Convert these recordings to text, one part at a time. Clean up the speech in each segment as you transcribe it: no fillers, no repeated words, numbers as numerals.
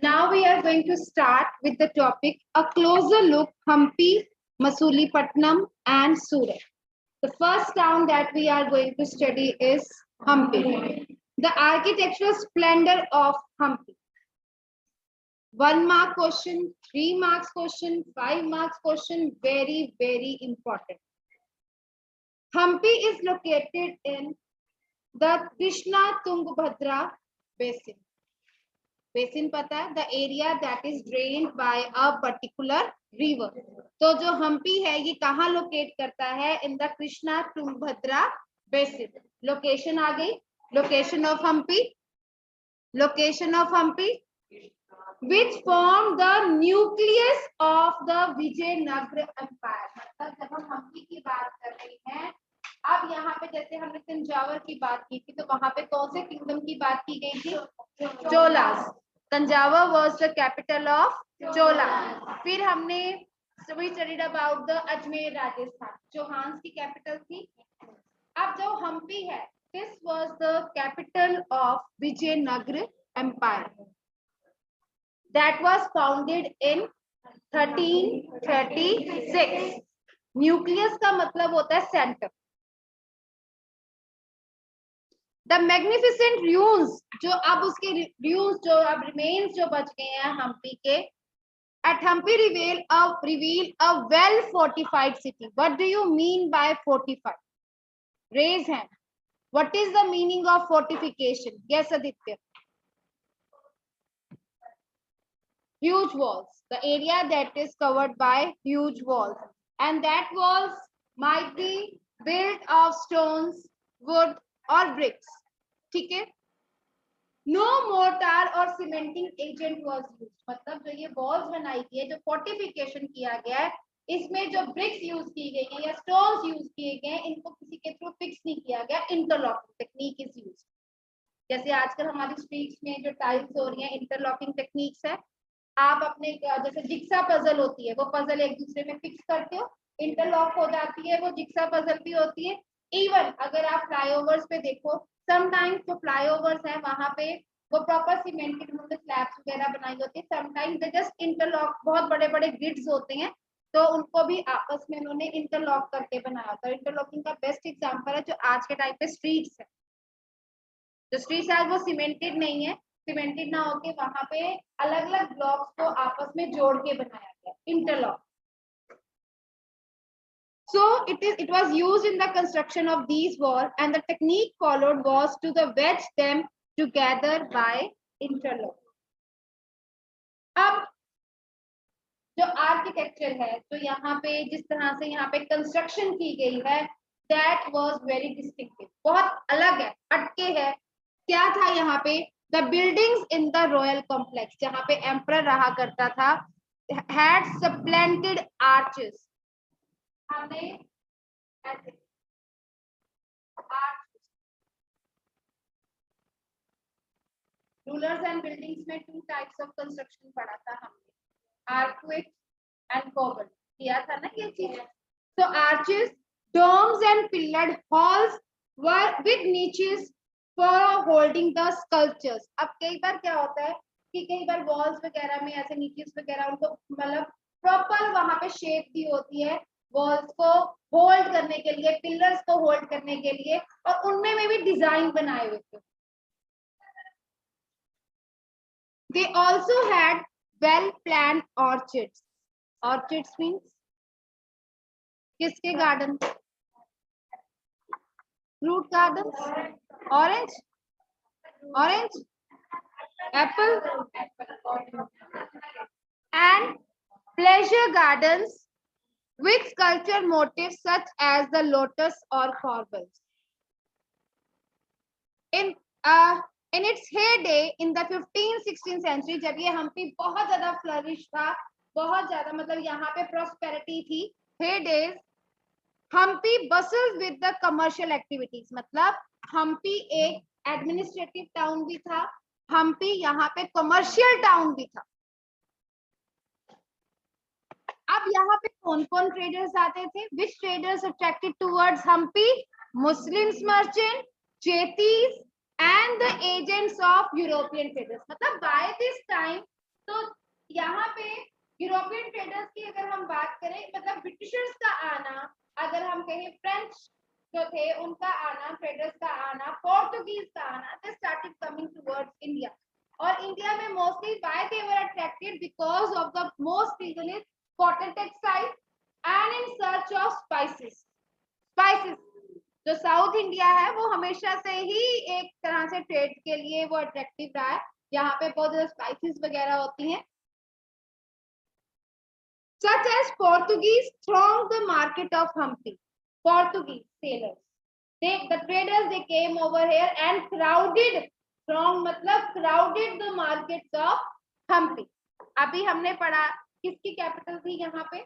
Now we are going to start with the topic a closer look Hampi, Masulipattnam and Surat. The first town that we are going to study is Hampi. The architectural splendor of Hampi. 1 mark question, 3 marks question, 5 marks question, very, very important. Hampi is located in the Krishna Tungabhadra basin. Basin पता है, the area that is drained by a particular river. तो जो हम्पी है ये कहाँ locate करता है? In the Krishna Tungabhadra basin. Location आ गई. Location of Hampi. Location of Hampi which formed the nucleus of the Vijayanagara empire. मतलब जब हम हम्पी की बात कर रहे हैं, अब यहाँ पे जैसे हमने तंजावर की बात की थी, तो वहां पे कौन से किंगडम की बात की गई थी? Cholas. Thanjavur was the capital of चोला. फिर हमने we studied about the Ajmer Rajasthan, Chauhan की कैपिटल थी. अब जो हम्पी है, this was the capital of Vijayanagara empire that was founded in 1336. Nucleus का मतलब होता है सेंटर. द मैग्निफिसेंट ruins, जो अब उसके ruins जो अब remains जो बच गए हैं हम्पी के, at Hampi reveal a well fortified city. What do you mean by fortified? Raise hand. What is the meaning of fortification? Yes, Aditya. Huge walls. The area that is covered by huge walls, and that walls might be built of stones, wood or bricks. ठीक है. No mortar or cementing agent was used. मतलब जो ये walls बनाई गई है, जो fortification किया गया है, इसमें जो bricks यूज की गई है या stones यूज किए गए हैं, इनको किसी के थ्रू फिक्स नहीं किया गया. Interlocking technique is use. जैसे आजकल हमारी स्ट्रीट्स में जो टाइल्स हो रही है, इंटरलॉकिंग टेक्निक्स है. आप अपने जैसे जिक्सा पजल होती है, वो पजल एक दूसरे में फिक्स करते हो, इंटरलॉक हो जाती है, वो जिक्सा पजल भी होती है. इवन अगर आप फ्लाईओवर्स पे देखो, समटाइम्स जो फ्लाईओवर्स है वहां पे वो प्रॉपर सीमेंटेड उन्होंने स्लैब्स वगैरह बनाई होती है. समटाइम्स दे जस्ट इंटरलॉक, बहुत बड़े बड़े ग्रिड्स होते हैं, तो उनको भी आपस में उन्होंने इंटरलॉक करके बनाया होता है. इंटरलॉकिंग का बेस्ट एग्जांपल है जो आज के टाइम पे स्ट्रीट्स है. जो स्ट्रीट्स है वो सीमेंटेड नहीं है. सीमेंटेड ना होके वहां पे अलग अलग ब्लॉक्स को आपस में जोड़ के बनाया गया, interlock. So it was used in the construction of these walls, and the technique followed was to the wedge them together by interlock. अब जो आर्किटेक्चर है, तो यहाँ पे जिस तरह से यहाँ पे कंस्ट्रक्शन की गई है, that was very distinctive. बहुत अलग है, हटके है. क्या था यहाँ पे? The buildings in the royal complex, जहाँ पे emperor रहा करता था, had splendid arches. हमने ऐसे रूलर्स एंड बिल्डिंग्स में 2 टाइप्स ऑफ कंस्ट्रक्शन पढ़ा था हमने, आर्कवेट एंड कोबल. किया था ना ये चीज. So arches, domes and pillared halls were with niches for holding the sculptures. अब कई बार क्या होता है कि कई बार वॉल्स वगैरह में ऐसे नीचेस वगैरह उनको मतलब प्रॉपर वहां पे शेप दी होती है वॉल्स को होल्ड करने के लिए, पिलर्स को होल्ड करने के लिए, और उनमें में भी डिजाइन बनाए हुए थे. They also had well planned orchards. Orchards means किसके garden? Fruit garden. Orange, orange, Apple and pleasure gardens with sculpture motifs such as the lotus or corbels. In its heyday in the 15th-16th century, जब ये हम्पी बहुत ज्यादा flourish था, बहुत ज्यादा मतलब यहाँ पे प्रॉस्पेरिटी थी, heydays, Hampi bustles with the commercial activities. मतलब हम्पी एक एडमिनिस्ट्रेटिव टाउन भी था, हम्पी यहाँ पे कमर्शियल टाउन भी था. अब यहाँ पे कौन कौन ट्रेडर्स आते थे? Which traders attracted towards Hampi? Muslims merchant, Chetis and the agents of European traders. मतलब by this time तो यहाँ पे यूरोपियन ट्रेडर्स की अगर हम बात करें, मतलब ब्रिटिशर्स का आना, अगर हम कहें फ्रेंच जो थे उनका आना, ट्रेडर्स का आना, पोर्तुगीज का आना, they started coming towards India. और इंडिया में mostly why they were attracted, because of the most reason is cotton textile and in search of spices. Spices जो साउथ इंडिया है वो हमेशा से ही एक तरह से ट्रेड के लिए वो अट्रैक्टिव रहा है. यहाँ पे बहुत ज्यादा स्पाइसेस वगैरह होती हैं. Such as Portuguese thronged the market of Hampi. Portuguese sailors, the traders, they came over here and crowded. Throng मतलब crowded the markets of Hampi. अभी हमने पढ़ा किसकी कैपिटल थी यहाँ पे?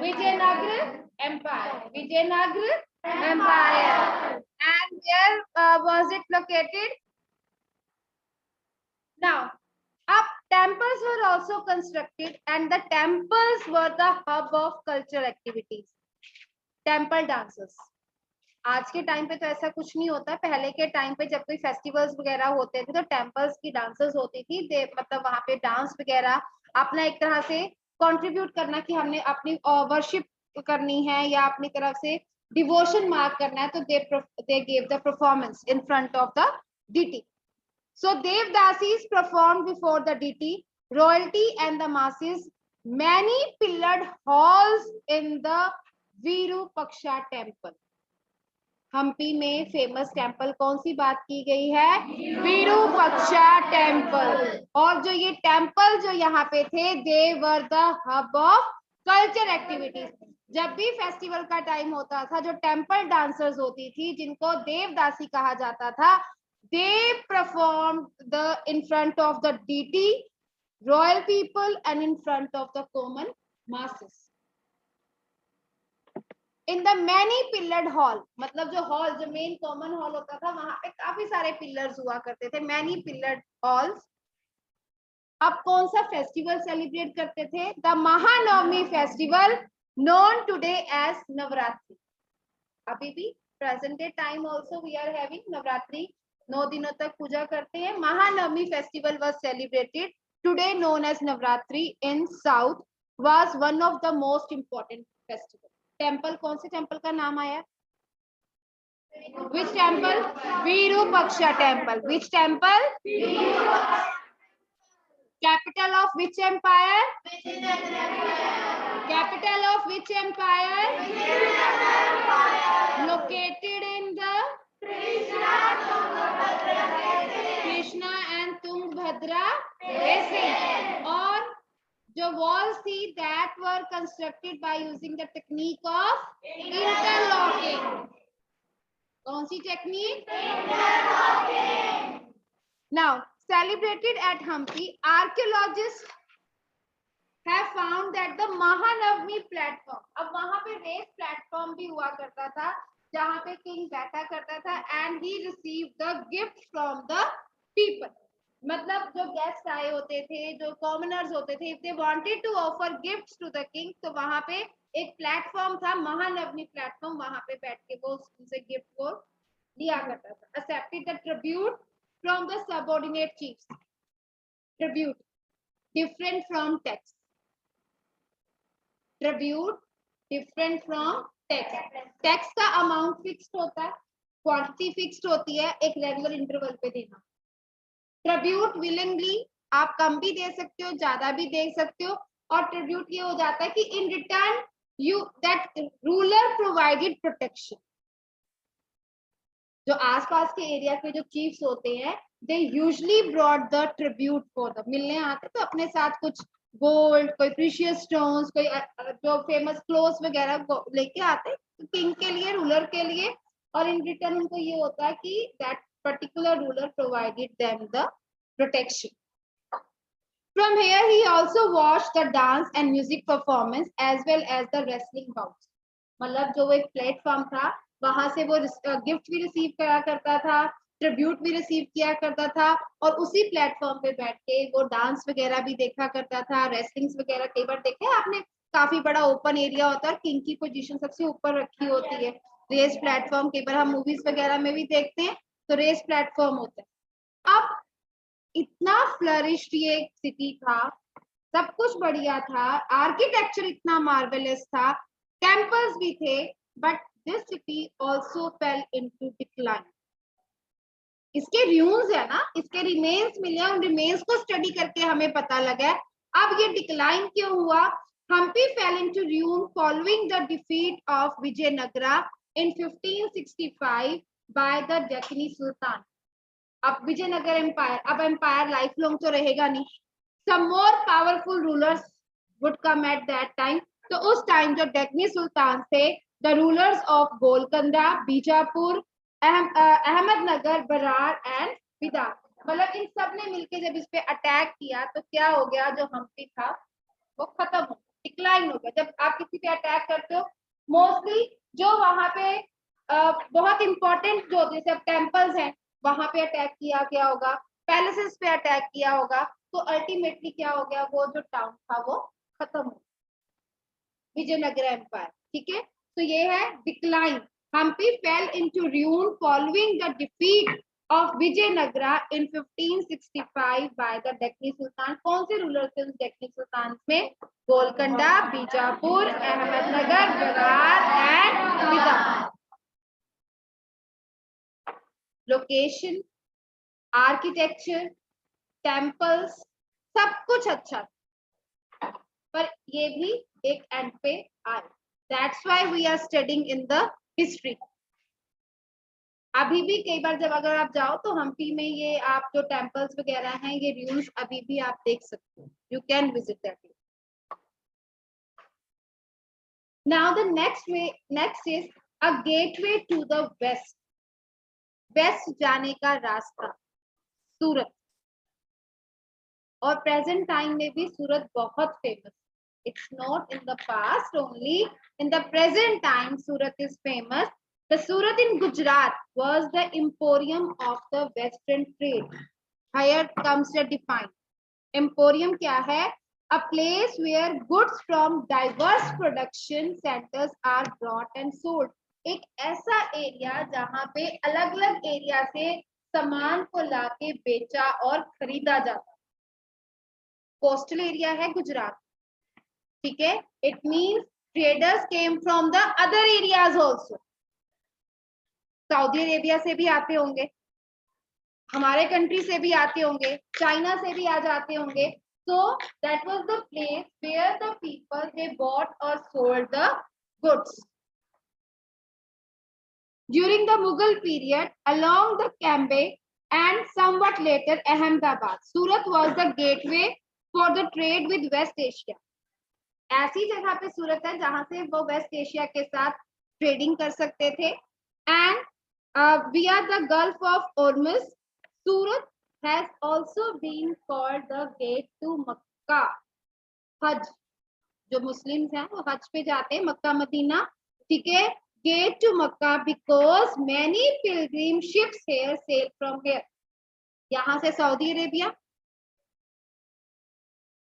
Vijayanagara Empire. Vijayanagara Empire. And where was it located? Now, up temples were also constructed, and the temples were the hub of cultural activities. Temple dances. आज के time पे तो ऐसा कुछ नहीं होता. पहले के टाइम पे जब कोई फेस्टिवल्स वगैरह होते थे तो टेम्पल्स की डांसेस होती थी. मतलब वहां पे डांस वगैरह अपना एक तरह से कंट्रीब्यूट करना कि हमने अपनी वर्शिप करनी है या अपनी तरफ से डिवोशन मार्क करना है, तो they gave the performance in front of the deity. So Devdasis performed before the deity, royalty and the masses. Many pillared halls in the Virupaksha temple. Hampi में फेमस टेम्पल कौन सी बात की गई है? विरूपाक्षा टेम्पल. और जो ये टेम्पल जो यहाँ पे थे, they were the hub of culture activities. जब भी फेस्टिवल का टाइम होता था, जो टेम्पल डांसर्स होती थी जिनको देवदासी कहा जाता था, they performed in front of the deity, royal people and in front of the common masses. In the many pillared hall, मतलब जो हॉल, जो मेन कॉमन हॉल होता था, वहां पे काफी सारे पिलर्स हुआ करते थे. many pillared halls. अब कौन सा फेस्टिवल सेलिब्रेट करते थे? The Mahanavami festival, known today as Navratri. अभी भी present day time also we are having Navratri. 9 दिनों तक पूजा करते हैं. Mahanavami festival was celebrated today known as Navratri in South, was one of the most important festival. Temple, कौन से टेम्पल का नाम आया? Which temple? Virupaksha temple. Which temple? Capital of which empire? Capital of which empire? Located in the Krishna and Tungabhadra basin. और जो walls थी, that were constructed by using the technique of interlocking. कौन सी टेक्निक? Interlocking. Now celebrated at Hampi, archaeologists have found that the Mahanavami platform, अब वहां पे race platform भी हुआ करता था जहां पे किंग बैठा करता था, and he received the gift from the people. मतलब जो गेस्ट आए होते थे, जो कॉमनर्स होते थे, if they wanted to offer gifts to the king, तो वहां पे एक प्लेटफॉर्म था, महानवमी प्लेटफॉर्म, वहां पे बैठ के वो उनसे गिफ्ट को लिया करता था. Accepted the tribute from the subordinate chiefs. Tribute different from tax. Tribute different from tax. Tax का अमाउंट फिक्स्ड होता है, क्वांटिटी फिक्स्ड होती है, एक रेगुलर इंटरवल पे देना. ट्रिब्यूट विलिंगली, आप कम भी दे सकते हो, ज्यादा भी दे सकते हो. और ट्रिब्यूट ये हो जाता है कि in return you that ruler provided protection. जो आसपास के एरिया के जो चीफ्स होते हैं, they usually brought the tribute for the. मिलने आते तो अपने साथ कुछ गोल्ड, कोई प्रीशियस स्टोन्स, कोई जो फेमस क्लोथ्स वगैरह लेके आते किंग के लिए, रूलर के लिए. और इन रिटर्न उनको ये होता है कि that particular ruler provided them the protection. From here he also watched the dance and music performance as well as the wrestling bouts. मतलब जो वो एक प्लेटफॉर्म था, वहां से वो गिफ्ट भी रिसीव करा करता था, ट्रिब्यूट भी रिसीव किया करता था, और उसी प्लेटफॉर्म पे बैठ के वो डांस वगैरह भी देखा करता था, रेसलिंग्स वगैरह. कई बार देखे आपने, काफी बड़ा ओपन एरिया होता है और किंग की पोजीशन सबसे ऊपर रखी होती है. रेस प्लेटफॉर्म कई बार हम मूवीज वगैरह में भी देखते हैं, तो रेस प्लेटफॉर्म होता है. अब इतना फ्लरिश्ड ये सिटी था, सब कुछ बढ़िया था, आर्किटेक्चर इतना मार्वेलस था, टेम्पल्स भी थे, but this city also fail into decline. इसके र्यून्स है ना, इसके रिमेन्स मिले, उन रिमेन्स को स्टडी करके हमें पता लगा है अब ये डिक्लाइन क्यों हुआ। Hampi fell into ruin following the defeat of Vijayanagara in 1565 by the Deccan Sultan. अब विजयनगर एम्पायर, अब एम्पायर लाइफ लॉन्ग तो रहेगा नहीं, some more powerful rulers would come at that time. तो उस टाइम जो डेक्कनी सुल्तान थे, the rulers of Golconda, Bijapur, Ahmednagar, Berar and Bidar, मतलब इन सब ने मिलके जब इस पे अटैक किया तो क्या हो गया, जो हम्पी था वो खत्म हो, डिक्लाइन हो गया। जब आप किसी पे अटैक करते हो, मोस्टली जो वहां पे बहुत इंपॉर्टेंट जो जैसे टेम्पल्स हैं वहां पे अटैक किया गया होगा, पैलेसेस पे अटैक किया होगा, तो अल्टीमेटली क्या हो गया, वो जो टाउन था वो खत्म हो, विजयनगर एम्पायर। ठीक है, तो ये है decline. Hampi fell into ruin following the defeat of Vijayanagara in 1565 by the Deccan Sultan. कौन से रूलर थे उस डेक्कनी सुल्तान में? Golconda, Bijapur, Ahmednagar, Berar and Bidar. Location, architecture, temples, सब कुछ अच्छा, पर ये भी एक एंड पे आए। That's why we are studying in the history. अभी भी कई बार जब अगर आप जाओ तो हम्पी में ये आप जो टेम्पल्स वगैरह हैं ये ruins अभी भी आप देख सकते हो, you can visit that. Now the next is a gateway to the west, west जाने का रास्ता सूरत। और प्रेजेंट टाइम में भी सूरत बहुत famous, it's not in the past only, in the present time Surat is famous. The Surat in Gujarat was the emporium of the Western trade. Here comes the define. Emporium क्या है? A place where goods from diverse production centers are brought and sold. एक ऐसा area जहाँ पे अलग-अलग area से सामान को लाके बेचा और खरीदा जाता। कोस्टल एरिया है गुजरात, ठीक है? It means traders came from the other areas also. Saudi Arabia से भी आते होंगे, हमारे कंट्री से भी आते होंगे, चाइना से भी आ जाते होंगे। So that was the place where the people they bought और sold the goods. During the Mughal period along the Cambay and somewhat later Ahmedabad, Surat was the gateway for the trade with West Asia. ऐसी जगह पे सूरत है जहां से वो वेस्ट एशिया के साथ ट्रेडिंग कर सकते थे। And via the Gulf of Hormuz, Surat has also been called the gate to Makkah. हज, जो मुस्लिम्स हैं वो हज पे जाते हैं, मक्का मदीना, ठीक है? Get to Mecca because many pilgrim ships here sail from here. यहाँ से सऊदी अरेबिया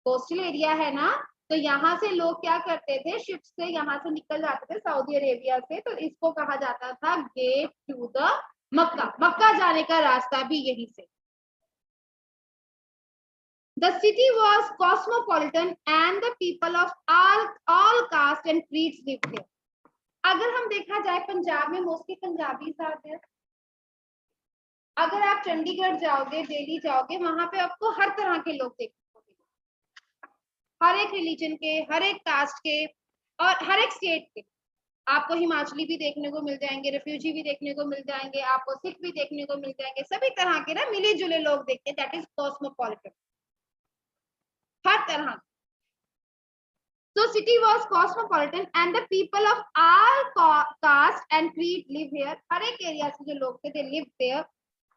कोस्टल एरिया है ना, तो यहाँ से लोग क्या करते थे, शिप से यहाँ से निकल जाते थे सऊदी अरेबिया से, तो इसको कहा जाता था गेट टू द मक्का, मक्का जाने का रास्ता भी यहीं से। The city was cosmopolitan and the people of all caste and creeds lived there. अगर हम देखा जाए पंजाब में मोस्टली पंजाबी आते हैं। अगर आप चंडीगढ़ जाओगे, दिल्ली जाओगे, वहां पे आपको हर तरह के लोग देखते, हर एक रिलीजन के, हर एक कास्ट के और हर एक स्टेट के। आपको हिमाचली भी देखने को मिल जाएंगे, रेफ्यूजी भी देखने को मिल जाएंगे, आपको सिख भी देखने को मिल जाएंगे, सभी तरह के ना मिले जुले लोग देखते हैं। दैट इज कॉस्मोपॉलिटन, हर तरह। So city was cosmopolitan and the people of all caste and creed live here. हर एक एरिया से जो लोग थे they lived there.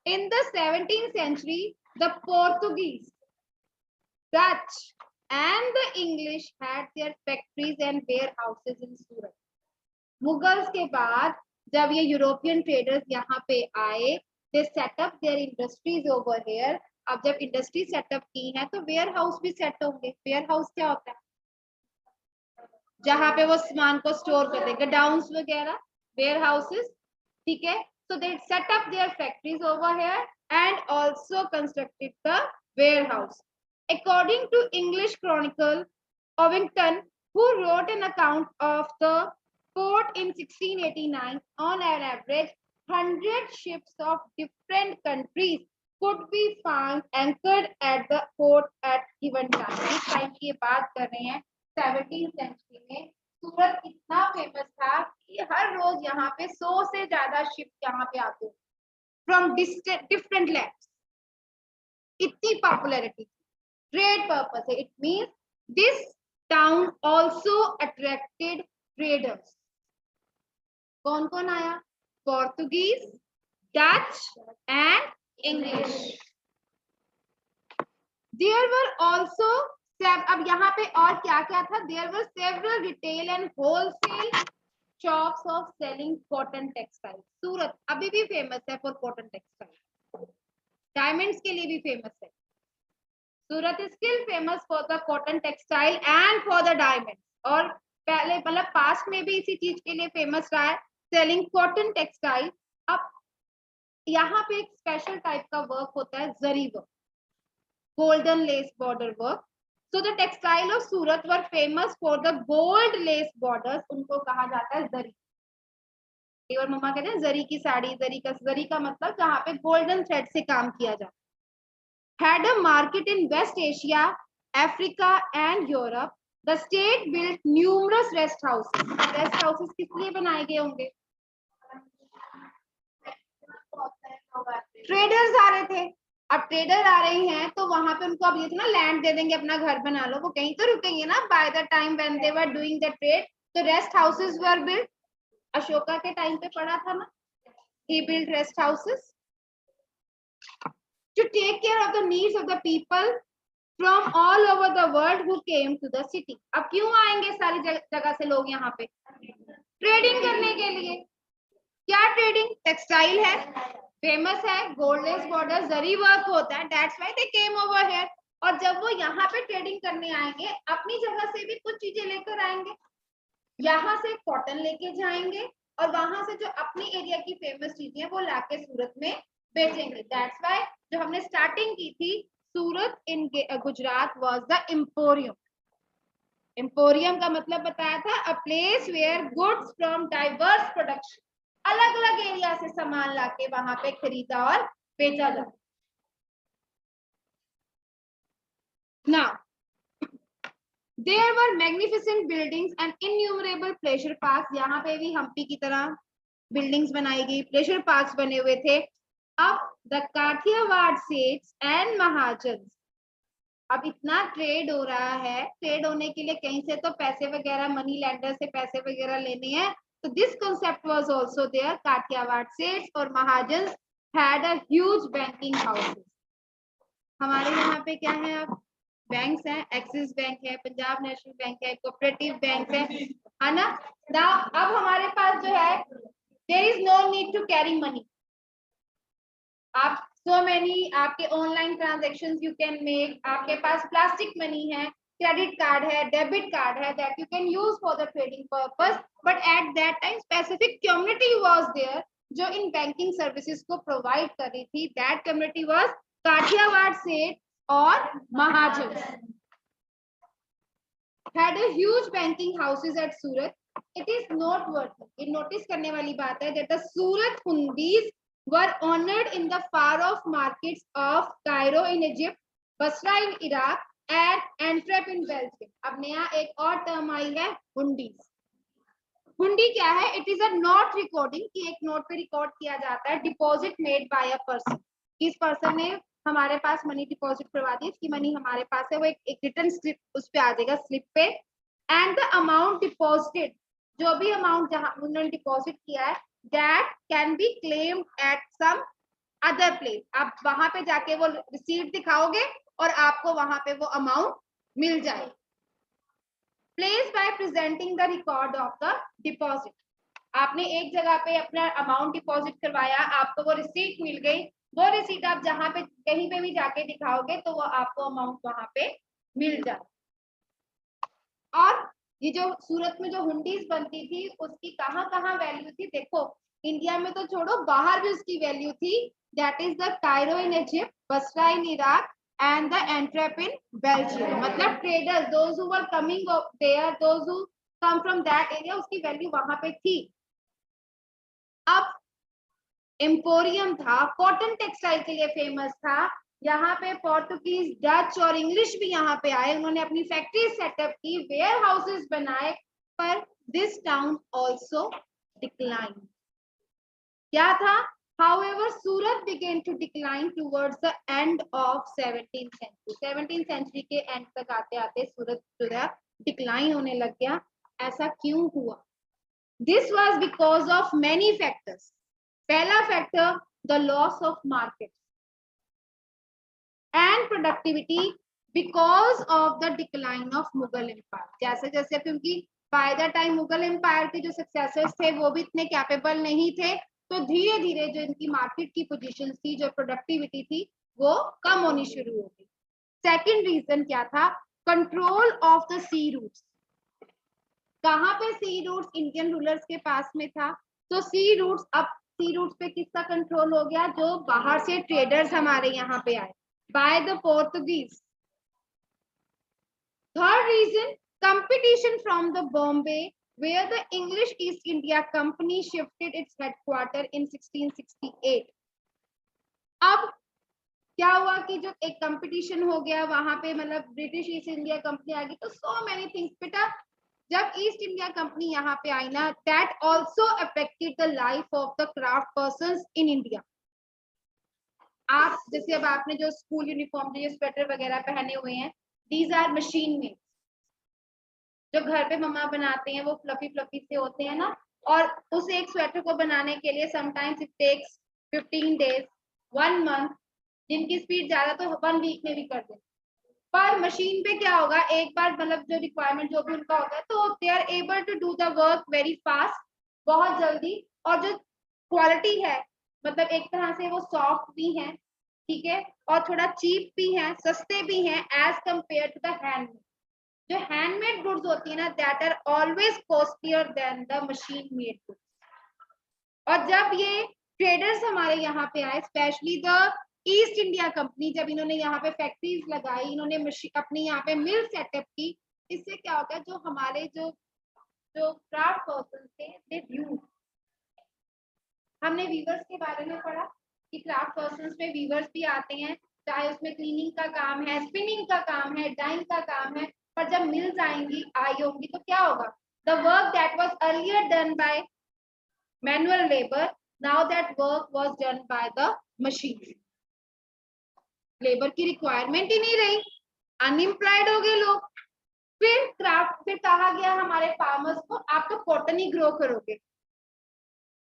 In the 17th century, the Portuguese, Dutch and the English had their factories and warehouses in Surat. Mughals के बाद जब ये European traders यहाँ पे आए, they set up their industries over here. अब जब इंडस्ट्री सेटअप की है तो वेयर हाउस भी सेट होंगे। वेयर हाउस क्या होता है? जहाँ पे वो सामान को स्टोर कर देंगे, डाउन्स वगैरह, वेयर हाउसेस, ठीक है? So they set up their factories over here and also constructed the warehouse. According to English Chronicle, Ovington, who wrote an account of the port in 1689, on an average 100 ships of different countries could be found anchored at the port at given time. इस time की बात कर रहे हैं 17th century में सूरत इतना famous था कि हर रोज यहाँ पे 100 से ज्यादा शिप यहाँ पे आते हैं फ्रॉम डिफरेंट लैंड्स. इतनी पॉपुलैरिटी ट्रेड पर्पस है. It means this town also attracted traders. कौन कौन आया? Portuguese, Dutch and English. There were also, अब यहाँ पे और क्या क्या था? There were several retail and wholesale shops of selling cotton textile. Surat अभी भी फेमस है फॉर कॉटन टेक्सटाइल. डायमंड्स के लिए भी फेमस है. Surat is still famous for the cotton textile and for the diamonds. और पहले मतलब पास्ट में भी इसी चीज के लिए फेमस रहा है, सेलिंग कॉटन टेक्सटाइल. अब यहाँ पे एक स्पेशल टाइप का वर्क होता है, zari work, golden lace border work. So the textile of Surat were famous for the gold lace borders. उनको कहा जाता है जरी. और मम्मा कहते हैं जरी की साड़ी. जरी का मतलब जहाँ पे गोल्डन थ्रेड से काम किया जाता है. Had a market in West Asia, Africa and Europe. The state built numerous rest houses. Rest houses किस लिए बनाए गए होंगे? ट्रेडर्स आ रहे थे. अब ट्रेडर आ रहे हैं तो वहां पे उनको अब ये ना लैंड दे देंगे, अपना घर बना लो. वो कहीं तो रुकेंगे ना. By the time when they were doing the trade, तो rest houses were built. Ashoka के टाइम पे पड़ा था ना, he built rest houses to take care of the needs of the people from all over the world who came to the city. अब क्यों आएंगे सारी जगह से लोग यहाँ पे? ट्रेडिंग करने के लिए. क्या ट्रेडिंग? टेक्सटाइल है, फेमस है, गोल्ड लेस बॉर्डर, जरी वर्क होता है. That's why they came over here. और जब वो यहाँ पे ट्रेडिंग करने आएंगे, अपनी जगह से भी कुछ चीजें लेकर आएंगे. यहाँ से कॉटन लेके जाएंगे और वहां से जो अपनी एरिया की फेमस चीजें वो लाके सूरत में बेचेंगे. दैट्स व्हाई जो हमने स्टार्टिंग की थी, Surat in Gujarat was the emporium. Emporium का मतलब बताया था, a place where goods from diverse production, अलग अलग एरिया से सामान लाके वहां पे खरीदा और बेचा जाता. Now, there were magnificent buildings and innumerable pleasure parks. यहाँ पे भी हम्पी की तरह बिल्डिंग्स बनाई गई, प्लेजर पार्क्स बने हुए थे. अब द काठियावाड़ सेठ्स एंड महाजन. अब इतना ट्रेड हो रहा है, ट्रेड होने के लिए कहीं से तो पैसे वगैरह, मनी लैंडर से पैसे वगैरह लेने हैं. So this concept was also there. Kathiawar सेठ और महाजन had a huge banking houses. हमारे यहाँ पे क्या है? अब बैंक्स हैं, एक्सिस बैंक है, पंजाब नेशनल बैंक है, कोऑपरेटिव बैंक है ना. अब हमारे पास जो है, there is no need to carry money. आप so many आपके online transactions you can make. आपके पास प्लास्टिक मनी है, क्रेडिट कार्ड है, डेबिट कार्ड है, that you can use for the trading purpose. But at that time specific community was there जो in banking services को provide कर रही थी. That community was Kathiawar सेठ और महाजन. Had a huge banking houses at Surat. It is noteworthy, ये notice करने वाली बात है, that the Surat Hundis were honored in the far off markets of Cairo in Egypt, Basra in Iraq and Antwerp in Belgium. अब नया एक और term आई है, हुंडीज. हुंडी क्या है? It is a note recording, कि एक नोट पे रिकॉर्ड किया जाता है, deposit made by a person. इस पर्सन ने हमारे पास मनी डिपॉजिट करवा दी, इसकी मनी हमारे पास है, वो एक रिटर्न स्लिप उस पे आ जाएगा, स्लिप पे. एंड द अमाउंट डिपॉजिटेड, जो भी अमाउंट जहां उन्होंने डिपॉजिट किया है, that can be claimed at some other place. आप वहां पे जाके वो रिसीट दिखाओगे और आपको वहां पे वो अमाउंट मिल जाए. Place by presenting the record of the deposit. आपने एक जगह पे अपना अमाउंट डिपॉजिट करवाया, आपको वो रिसीट मिल गई, वो रिसीट आप जहां पे कहीं पे भी जाके दिखाओगे तो वो आपको अमाउंट वहां पे मिल जाए. और ये जो सूरत में जो हुंडीज बनती थी, उसकी कहाँ कहाँ वैल्यू थी? देखो, इंडिया में तो छोड़ो, बाहर भी उसकी वैल्यू थी. That is the Cairo in Egypt, Basra in Iraq, and the Antwerp in Belgium. मतलब traders, those who were coming there, those who come from that area, उसकी वैल्यू वहां पे थी. अब एम्पोरियम था, कॉटन टेक्सटाइल के लिए फेमस था. यहाँ पे पोर्टुगीज, डच और इंग्लिश भी यहाँ पे आए. उन्होंने अपनी फैक्ट्री सेटअप की, वेयर हाउसेस बनाए, पर दिस टाउन ऑल्सो डिक्लाइन. क्या था? However, Surat began to decline towards the end of 17th century. 17th century के end तक आते आते सूरत जो है डिक्लाइन होने लग गया. ऐसा क्यों हुआ? This was because of many factors. पहला factor, the loss of market and productivity because of the decline of Mughal Empire. जैसे जैसे क्योंकि by the time Mughal empire के जो सक्सेसर्स थे वो भी इतने कैपेबल नहीं थे, तो धीरे धीरे जो इनकी मार्केट की पोजीशन थी, जो प्रोडक्टिविटी थी, वो कम होनी शुरू हो गई. सेकेंड रीजन क्या था? Control of the sea routes. कहाँ पे सी रूट्स इंडियन रूलर्स के पास में था, तो सी रूट्स, अब सी रूट्स पे किसका कंट्रोल हो गया? जो बाहर से ट्रेडर्स हमारे यहाँ पे आए, by the Portuguese. Third reason, competition from the Bombay, where the English East India Company shifted its headquarter in 1668. अब क्या हुआ कि जो एक कंपटीशन हो गया वहां पे, मतलब ब्रिटिश ईस्ट इंडिया कंपनी आ गई, तो सो मेनी थिंग्स. बेटा जब ईस्ट इंडिया कंपनी यहाँ पे आई ना, that also affected the life of the craft persons in India. आप जैसे अब आपने जो स्कूल यूनिफॉर्म, जो स्वेटर वगैरह पहने हुए हैं, दीज आर मशीन मेड. जो घर पे मम्मा बनाते हैं वो फ्लफी फ्लफी से होते हैं ना, और उस एक स्वेटर को बनाने के लिए sometimes it takes 15 days, 1 month. जिनकी स्पीड ज्यादा तो 1 week में भी कर देते. पर मशीन पे क्या होगा, एक बार मतलब जो रिक्वायरमेंट जो भी उनका होता है, तो they are able to do the work very fast, बहुत जल्दी. और जो क्वालिटी है, मतलब एक तरह से वो सॉफ्ट भी है, ठीक है, और थोड़ा चीप भी है, सस्ते भी हैं as compare to the handmade. जो हैंडमेड गुड्स होती है ना, that are always costlier than the machine made goods. और जब ये ट्रेडर्स हमारे यहाँ पे आए, specially the East India Company, जब इन्होंने यहाँ पे फैक्ट्रीज लगाई, इन्होंने अपनी यहाँ पे मिल सेटअप की, इससे क्या होगा, जो हमारे जो क्राफ्ट पर्सन थे, दे व्यू. हमने वीवर्स के बारे में पढ़ा कि क्राफ्ट पर्सन में वीवर्स भी आते हैं, चाहे उसमें क्लीनिंग का काम है, स्पिनिंग का काम है, डाइंग का काम है. पर जब मिल्स आई होंगी तो क्या होगा? The work that was earlier done by manual labour, now that work was done by the machine. Labour की रिक्वायरमेंट ही नहीं रही, अनएम्प्लॉयड हो गए लोग. फिर कहा गया हमारे फार्मर्स को, आप तो कॉटन ही ग्रो करोगे.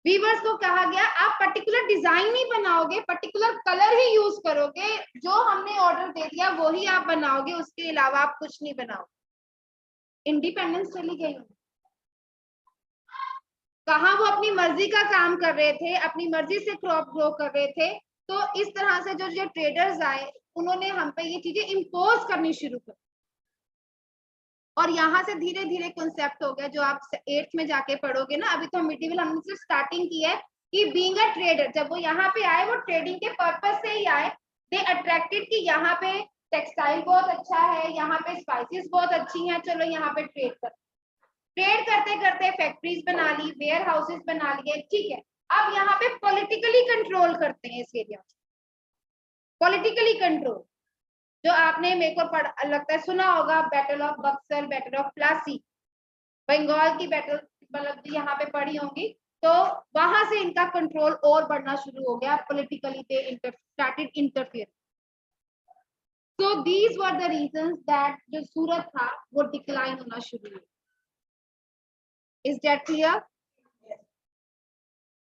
वीवर्स को कहा गया, आप पर्टिकुलर डिजाइन नहीं बनाओगे, पर्टिकुलर कलर ही यूज करोगे, जो हमने ऑर्डर दे दिया वो ही आप बनाओगे, उसके अलावा आप कुछ नहीं बनाओगे. इंडिपेंडेंस चली गई. कहाँ वो अपनी मर्जी का काम कर रहे थे, अपनी मर्जी से क्रॉप ग्रो कर रहे थे. तो इस तरह से जो ट्रेडर्स आए, उन्होंने हम पे ये चीजें इम्पोज करनी शुरू कर. और यहाँ से धीरे धीरे कॉन्सेप्ट हो गया, जो आप 8th में जाके पढ़ोगे ना, अभी तो मिडिवल हमने सिर्फ स्टार्टिंग की है, कि बीइंग अ ट्रेडर, जब वो यहाँ पे आए, वो ट्रेडिंग के पर्पस से ही आए. दे अट्रैक्टेड कि यहाँ पे टेक्सटाइल बहुत अच्छा है, यहाँ पे स्पाइसेस बहुत अच्छी हैं, चलो यहाँ पे ट्रेड कर. ट्रेड करते करते फैक्ट्रीज बना ली, वेयर हाउसेस बना लिए, ठीक है. अब यहाँ पे पॉलिटिकली कंट्रोल करते हैं इस एरिया. पॉलिटिकली कंट्रोल, जो आपने मेरे को लगता है सुना होगा, battle of Buxar, battle of Plassey, Bengal की बैटल, मतलब यहाँ पे पड़ी होंगी. तो वहां से इनका कंट्रोल और बढ़ना शुरू हो गया, politically they started interfere. So these were the reasons that जो सूरत था वो डिक्लाइन होना शुरू हुआ. Is that clear?